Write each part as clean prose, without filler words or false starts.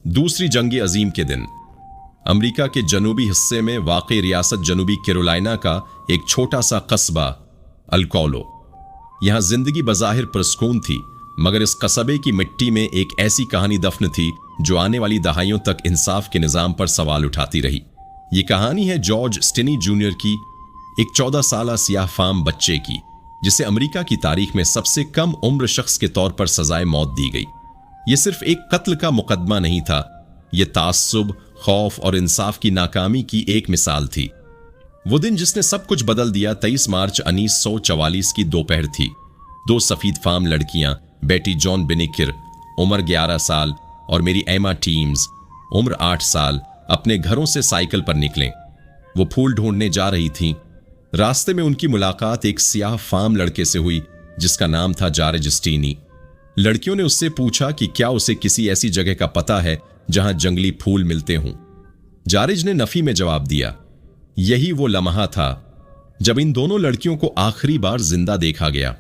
दूसरी जंग अजीम के दिन अमेरिका के जनूबी हिस्से में वाक़ई रियासत जनूबी कैरोलिना का एक छोटा सा कस्बा अल्कोलो। यहां जिंदगी बज़ाहिर पुरस्कून थी, मगर इस कस्बे की मिट्टी में एक ऐसी कहानी दफन थी जो आने वाली दहाइयों तक इंसाफ के निज़ाम पर सवाल उठाती रही। ये कहानी है जॉर्ज स्टिनी जूनियर की, एक 14 साला सियाह फाम बच्चे की, जिसे अमेरिका की तारीख में सबसे कम उम्र शख्स के तौर पर सजाए मौत दी गई। यह सिर्फ एक कत्ल का मुकदमा नहीं था, यह तास्सुब, खौफ और इंसाफ की नाकामी की एक मिसाल थी। वो दिन जिसने सब कुछ बदल दिया 23 मार्च 1944 की दोपहर थी। दो सफीद फार्म लड़कियां, बेटी जॉन बिनिकर उम्र 11 साल और मेरी एमा टीम्स उम्र 8 साल, अपने घरों से साइकिल पर निकलें। वो फूल ढूंढने जा रही थीं। रास्ते में उनकी मुलाकात एक सियाह फार्म लड़के से हुई जिसका नाम था जॉर्ज स्टीनी। लड़कियों ने उससे पूछा कि क्या उसे किसी ऐसी जगह का पता है जहां जंगली फूल मिलते हों। जॉर्ज ने नफी में जवाब दिया। यही वो लम्हा था जब इन दोनों लड़कियों को आखिरी बार जिंदा देखा गया।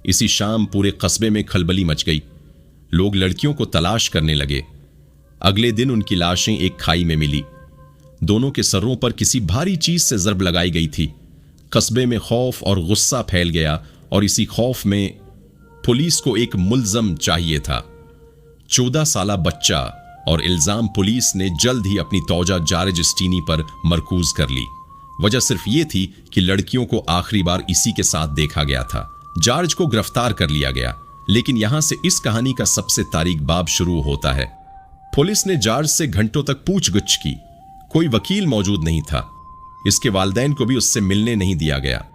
इसी शाम पूरे कस्बे में खलबली मच गई। लोग लड़कियों को तलाश करने लगे। अगले दिन उनकी लाशें एक खाई में मिली। दोनों के सरों पर किसी भारी चीज से जरब लगाई गई थी। कस्बे में खौफ और गुस्सा फैल गया और इसी खौफ में पुलिस को एक मुल्जम चाहिए था। 14 साला बच्चा, और इल्जाम पुलिस ने जल्द ही अपनी तौजा जॉर्ज स्टीनी पर मरकूज कर ली। वजह सिर्फ यह थी कि लड़कियों को आखिरी बार इसी के साथ देखा गया था। जॉर्ज को गिरफ्तार कर लिया गया, लेकिन यहां से इस कहानी का सबसे तारीख बाब शुरू होता है। पुलिस ने जॉर्ज से घंटों तक पूछगिछ की। कोई वकील मौजूद नहीं था। इसके वालिदैन को भी उससे मिलने नहीं दिया गया।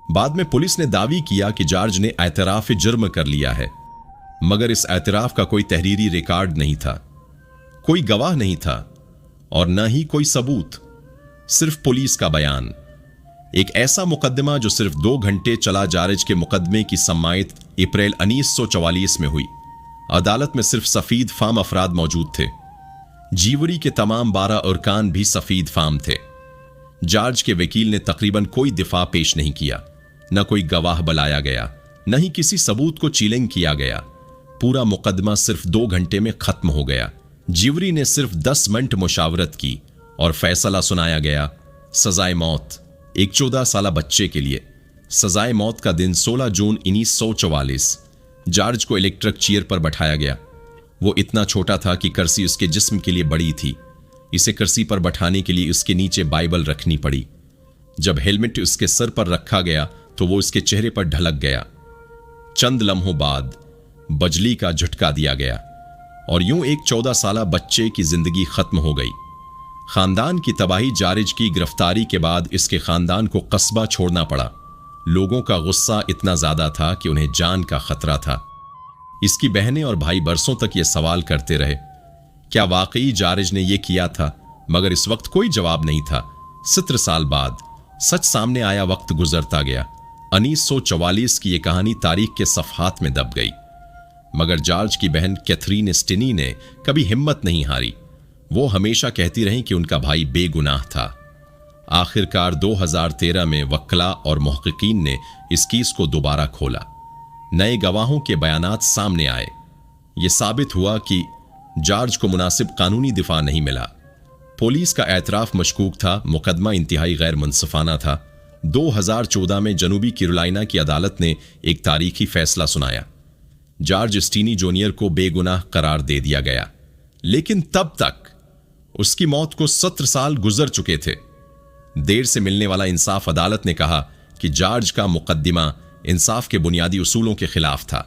बाद में पुलिस ने दावी किया कि जॉर्ज ने एतराफ जुर्म कर लिया है, मगर इस एतराफ का कोई तहरीरी रिकॉर्ड नहीं था, कोई गवाह नहीं था और न ही कोई सबूत, सिर्फ पुलिस का बयान। एक ऐसा मुकदमा जो सिर्फ 2 घंटे चला। जॉर्ज के मुकदमे की समायत अप्रैल 1944 में हुई। अदालत में सिर्फ सफीद फाम अफराद मौजूद थे। जीवरी के तमाम 12 अरकान भी सफीद फाम थे। जॉर्ज के वकील ने तकरीबन कोई दिफा पेश नहीं किया। न कोई गवाह बुलाया गया, न ही किसी सबूत को चीलिंग किया गया। पूरा मुकदमा सिर्फ 2 घंटे में खत्म हो गया। जीवरी ने सिर्फ 10 मिनट मुशावरत की और फैसला सुनाया गया, सजाए मौत एक 14 साला बच्चे के लिए। सजाए मौत का दिन 16 जून 1944। जॉर्ज को इलेक्ट्रिक चेयर पर बैठाया गया। वो इतना छोटा था कि कुर्सी उसके जिस्म के लिए बड़ी थी। इसे कुर्सी पर बैठाने के लिए उसके नीचे बाइबल रखनी पड़ी। जब हेलमेट उसके सर पर रखा गया तो वो उसके चेहरे पर ढलक गया। चंद लम्हों बाद बजली का झटका दिया गया और यूं एक 14 साला बच्चे की जिंदगी खत्म हो गई। खानदान की तबाही। जॉर्ज की गिरफ्तारी के बाद इसके खानदान को कस्बा छोड़ना पड़ा। लोगों का गुस्सा इतना ज्यादा था कि उन्हें जान का खतरा था। इसकी बहनें और भाई बरसों तक ये सवाल करते रहे, क्या वाकई जॉर्ज ने यह किया था? मगर इस वक्त कोई जवाब नहीं था। 17 साल बाद सच सामने आया। वक्त गुजरता गया। 1944 की यह कहानी तारीख के सफ़हात में दब गई, मगर जॉर्ज की बहन कैथरीन स्टिनी ने कभी हिम्मत नहीं हारी। वो हमेशा कहती रही कि उनका भाई बेगुनाह था। आखिरकार 2013 में वक्ला और मुहक्किकीन ने इस केस को दोबारा खोला। नए गवाहों के बयानात सामने आए। यह साबित हुआ कि जॉर्ज को मुनासिब कानूनी दिफा नहीं मिला। पुलिस का एतराफ मशकूक था। मुकदमा इंतहाई गैर मुनसिफाना था। 2014 में जनूबी कैरोलिना की अदालत ने एक तारीखी फैसला सुनाया। जॉर्ज स्टीनी जूनियर को बेगुनाह करार दे दिया गया, लेकिन तब तक उसकी मौत को 17 साल गुजर चुके थे। देर से मिलने वाला इंसाफ। अदालत ने कहा कि जॉर्ज का मुकदमा इंसाफ के बुनियादी उसूलों के खिलाफ था।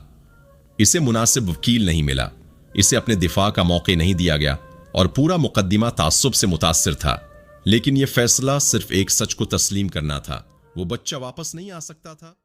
इसे मुनासिब वकील नहीं मिला, इसे अपने दिफा का मौका नहीं दिया गया और पूरा मुकदमा तास्सुब से मुतासिर था। लेकिन यह फैसला सिर्फ एक सच को तस्लीम करना था। वो बच्चा वापस नहीं आ सकता था।